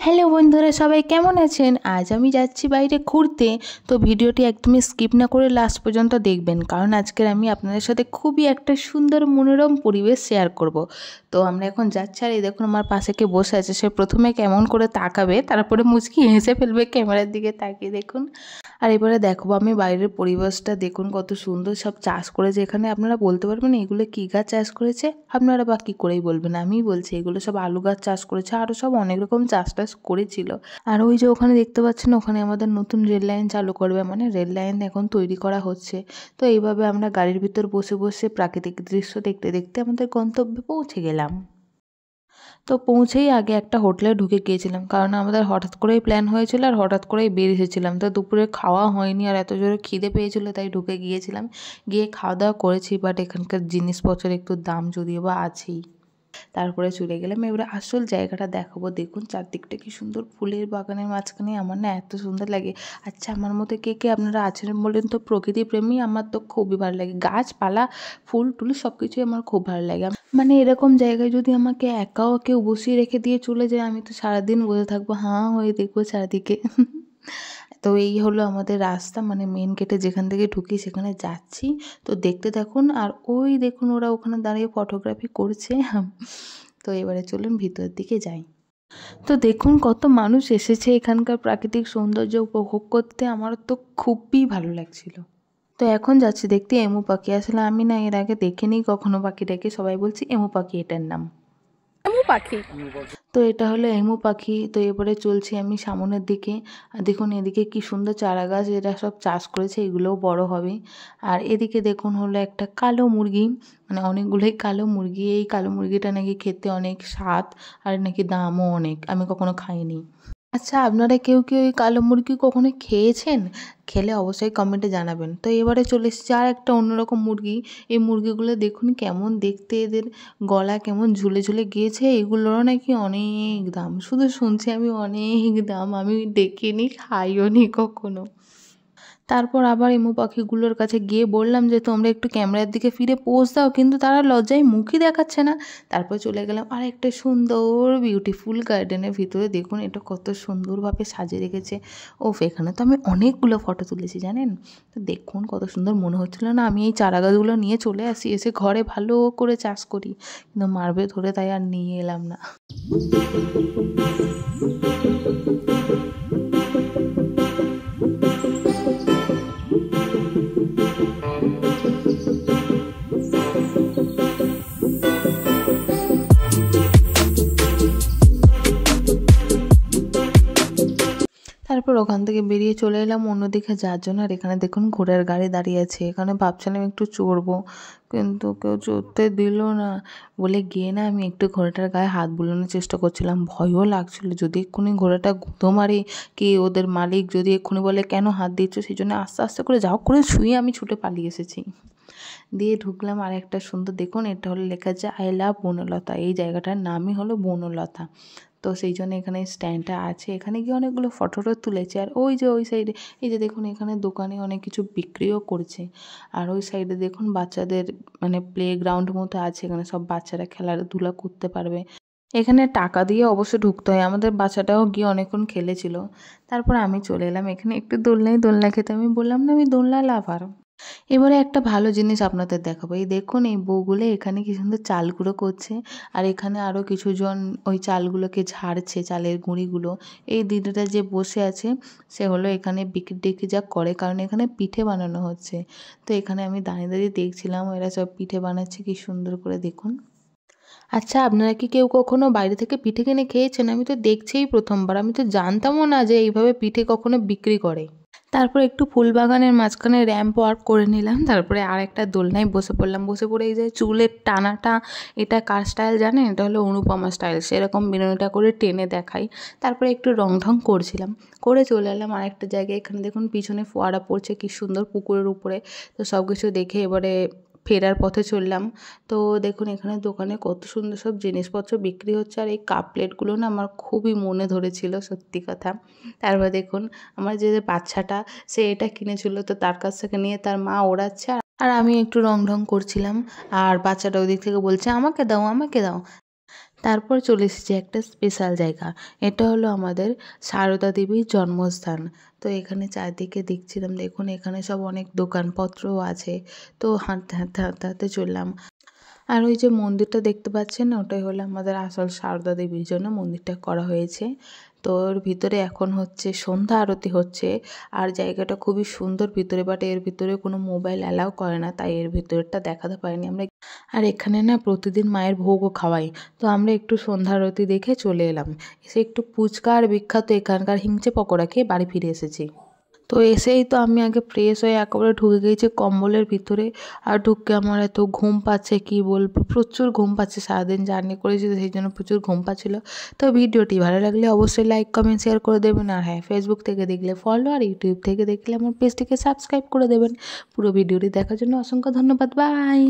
Hello বন্ধুরা, সবাই কেমন আছেন? আজ আমি যাচ্ছি বাইরে ঘুরতে। তো ভিডিওটি একদমই স্কিপ না করে লাস্ট পর্যন্ত দেখবেন, কারণ আজকের আমি আপনাদের সাথে খুবই একটা সুন্দর মনোরম পরিবেশ শেয়ার করব। তো আমরা এখন যাচ্ছি, আর এই দেখুন আমার পাশে কে বসে আছে। সে প্রথমে কেমন করে তাকাবে, তারপরে মুচকি হেসে ফেলবে ক্যামেরার দিকে তাকিয়ে, দেখুন। আর এবারে দেখাবো আমি বাইরের পরিবেশটা, দেখুন কত সুন্দর সব চাষ করেছে এখানে। আপনারা বলতে পারবেন এগুলো কী গাছ চাষ করেছে? আপনারা বা কী করেই বলবেন, আমিই বলছি এগুলো সব আলু গাছ চাষ করেছে, আরও সব অনেক রকম চাষ টাস করেছিল। আর ওই যে ওখানে দেখতে পাচ্ছেন, ওখানে আমাদের নতুন রেল লাইন চালু করবে, মানে রেল লাইন এখন তৈরি করা হচ্ছে। তো এইভাবে আমরা গাড়ির ভিতর বসে বসে প্রাকৃতিক দৃশ্য দেখতে দেখতে আমাদের গন্তব্যে পৌঁছে গেলাম। তো পৌঁছেই আগে একটা হোটেলে ঢুকে গিয়েছিলাম, কারণ আমাদের হঠাৎ করেই প্ল্যান হয়েছিল আর হঠাৎ করেই বের এসেছিলাম। তো দুপুরে খাওয়া হয়নি, আর এত জোরে খিদে পেয়েছিল তাই ঢুকে গিয়েছিলাম। গিয়ে খাওয়া দাওয়া করেছি, বাট এখানকার জিনিসপত্রের একটু দাম যদিও বা আছেই। তারপরে চলে গেলাম, এবারে আসল জায়গাটা দেখাবো। দেখুন চারদিকটা কি সুন্দর, ফুলের বাগানের মাঝখানে। আমার না এত সুন্দর লাগে। আচ্ছা, আমার মতো কে কে আপনারা আছেন বলেন তো? প্রকৃতি প্রেমী আমার তো খুবই ভালো লাগে। গাছপালা, ফুল টুল সব কিছুই আমার খুব ভালো লাগে। মানে এরকম জায়গায় যদি আমাকে একাও কেউ বসিয়ে রেখে দিয়ে চলে যায়, আমি তো সারাদিন বসে থাকবো, হাঁ হয়ে দেখবো চারদিকে। তো এই হলো আমাদের রাস্তা, মানে মেন গেটে যেখান থেকে ঢুকি সেখানে যাচ্ছি। তো দেখতে থাকুন, আর ওই দেখুন ওরা ওখানে দাঁড়িয়ে ফটোগ্রাফি করছে। তো এবারে চলুন ভিতরের দিকে যাই। তো দেখুন কত মানুষ এসেছে এখানকার প্রাকৃতিক সৌন্দর্য উপভোগ করতে। আমার তো খুবই ভালো লাগছিল। তো এখন যাচ্ছি দেখতে এমু পাখি। আসলে আমি না এর আগে দেখিনি কখনো পাখিটাকে, সবাই বলছি এমু পাখি এটার নাম। এমু পাখি। তো এটা হলো এমু পাখি। তো এবারে চলছি আমি সামনের দিকে। আর দেখুন এদিকে কি সুন্দর চারা গাছ, এরা সব চাষ করেছে, এগুলোও বড় হবে। আর এদিকে দেখুন হলো একটা কালো মুরগি, মানে অনেকগুলোই কালো মুরগি। এই কালো মুরগিটা নাকি খেতে অনেক স্বাদ, আর নাকি দামও অনেক। আমি কখনো খাইনি। আচ্ছা, আপনারা কেউ কি ওই কালো মুরগি কখনো খেয়েছেন? খেলে অবশ্যই কমেন্টে জানাবেন। তো এবারে চলে এসেছি আর একটা অন্যরকম মুরগি। এই মুরগিগুলো দেখুন কেমন দেখতে, এদের গলা কেমন ঝুলে ঝুলে গিয়েছে। এগুলোরও নাকি অনেক দাম। শুধু শুনছি আমি অনেক দাম, আমি দেখিনি, খাইও নি কখনো। তারপর আবার এমু পাখিগুলোর কাছে গিয়ে বললাম যে তোমরা একটু ক্যামেরার দিকে ফিরে পোজ দাও, কিন্তু তারা লজ্জায় মুখই দেখাচ্ছে না। তারপর চলে গেলাম আর একটা সুন্দর বিউটিফুল গার্ডেনের ভিতরে। দেখুন এটা কত সুন্দরভাবে সাজিয়ে রেখেছে। ওফ, এখানে তো আমি অনেকগুলো ফটো তুলেছি জানেন। তো দেখুন কত সুন্দর, মনে হচ্ছিল না আমি এই চারা গাছগুলো নিয়ে চলে আসি, এসে ঘরে ভালো করে চাষ করি, কিন্তু মারবে ধরে, তাই আর নিয়ে এলাম না। তারপর ওখান থেকে বেরিয়ে চলে এলাম অন্যদিকে যাওয়ার জন্য। আর এখানে দেখুন ঘোড়ার গাড়ি দাঁড়িয়ে আছে। এখানে ভাবছিলাম একটু চড়বো, কিন্তু কেউ চড়তে দিল না বলে গিয়ে না আমি একটু ঘোড়াটার গায়ে হাত বুলানোর চেষ্টা করছিলাম। ভয়ও লাগছিল, যদি এক্ষুনি ঘোড়াটা গুঁতো মারে, কি ওদের মালিক যদি এক্ষুনি বলে কেন হাত দিচ্ছ, সেই জন্য আস্তে আস্তে করে যাও করে ছুঁয়ে আমি ছুটে পালিয়ে এসেছি। দিয়ে ঢুকলাম আর একটা সুন্দর, দেখুন এটা হলো লেখা আছে আই লাভ বনলতা। এই জায়গাটার নামই হলো বনলতা। তো সেই জন্য এখানে স্ট্যান্ডটা আছে, এখানে গিয়ে অনেকগুলো ফটোটা তুলেছে। আর ওই যে ওই সাইডে, এই যে দেখুন এখানে দোকানে অনেক কিছু বিক্রিও করছে। আর ওই সাইডে দেখুন বাচ্চাদের মানে প্লে গ্রাউন্ড মতো আছে, এখানে সব বাচ্চারা খেলাধুলা করতে পারবে। এখানে টাকা দিয়ে অবশ্য ঢুকতে হয়। আমাদের বাচ্চাটাও গিয়ে অনেকক্ষণ খেলেছিল। তারপর আমি চলে এলাম এখানে একটু দোলনা খেতে। আমি বললাম না আমি দোলনা লাভার। এবারে একটা ভালো জিনিস আপনাদের দেখাবো। এই দেখুন এই বউগুলো এখানে কি সুন্দর চাল গুঁড়ো করছে, আর এখানে আরও কিছুজন ওই চালগুলোকে ঝাড়ছে, চালের গুঁড়িগুলো। এই দিদিটা যে বসে আছে সে হলো এখানে বিক্রি টিক্রি যা করে, কারণ এখানে পিঠে বানানো হচ্ছে। তো এখানে আমি দাঁড়িয়ে দাঁড়িয়ে দেখছিলাম এরা সব পিঠে বানাচ্ছে কি সুন্দর করে, দেখুন। আচ্ছা, আপনারা কি কেউ কখনো বাইরে থেকে পিঠে কিনে খেয়েছেন? আমি তো দেখছিই প্রথমবার, আমি তো জানতামও না যে এইভাবে পিঠে কখনো বিক্রি করে। তারপর একটু ফুলবাগানের মাঝখানে র্যাম্প ওয়াক করে নিলাম। তারপরে আর একটা দোলনায় বসে পড়লাম। বসে পড়ে এই যে চুলের টানাটা, এটা কার স্টাইল জানেন? এটা হলো অনুপমা স্টাইল। সেরকম বিনুনিটা করে টেনে দেখাই। তারপরে একটু রং ঢং করছিলাম, করে চলে এলাম আরেকটা জায়গায়। এখানে দেখুন পিছনে ফোয়ারা পড়ছে কি সুন্দর পুকুরের উপরে। তো সব কিছু দেখে এবারে ফেরার পথে চললাম। তো দেখুন এখানে দোকানে কত সুন্দর সব জিনিসপত্র বিক্রি হচ্ছে, আর এই কাপ প্লেটগুলো না আমার খুবই মনে ধরেছিল, সত্যি কথা। তারপর দেখুন আমার যে বাচ্চাটা, সে এটা কিনেছিল, তো তার কাছ থেকে নিয়ে তার মা ওড়াচ্ছে, আর আমি একটু রং ঢং করছিলাম। আর বাচ্চাটা ওই দিক থেকে বলছে আমাকে দাও আমাকে দাও। তারপর চলে এসেছি একটা স্পেশাল জায়গা, এটা হলো আমাদের সারদা দেবীর জন্মস্থান। তো এখানে চারদিকে দেখছিলাম, দেখুন এখানে সব অনেক দোকানপত্রও আছে। তো হাঁটতে হাঁটতে হাঁটতে হাঁটতে চললাম। আর ওই যে মন্দিরটা দেখতে পাচ্ছেন না, ওটাই হলো আমাদের আসল সারদা দেবীর জন্য মন্দিরটা করা হয়েছে। তো ওর ভিতরে এখন হচ্ছে সন্ধ্যা আরতি হচ্ছে। আর জায়গাটা খুবই সুন্দর ভিতরে, বাট এর ভিতরে কোনো মোবাইল অ্যালাউ করে না, তাই এর ভিতরটা দেখাতে পারিনি আমরা। আর এখানে না প্রতিদিন মায়ের ভোগও খাওয়াই। তো আমরা একটু সন্ধ্যা আরতি দেখে চলে এলাম। এসে একটু ফুচকা আর বিখ্যাত এখানকার হিংচে পকোড়া খেয়ে বাড়ি ফিরে এসেছি। তো এসেই তো আমি আগে ফ্রেশ হয়ে একেবারে ঢুকে গিয়েছি কম্বলের ভিতরে। আর ঢুকে আমার এত ঘুম পাচ্ছে কি বলবো, প্রচুর ঘুম পাচ্ছে, সারাদিন জার্নি করেছি তো সেই জন্য প্রচুর ঘুম পাচ্ছিল। তো ভিডিওটি ভালো লাগলে অবশ্যই লাইক কমেন্ট শেয়ার করে দেবেন। আর হ্যাঁ, ফেসবুক থেকে দেখলে ফলো, আর ইউটিউব থেকে দেখলে আমার পেজটিকে সাবস্ক্রাইব করে দেবেন। পুরো ভিডিওটি দেখার জন্য অসংখ্য ধন্যবাদ। বাই।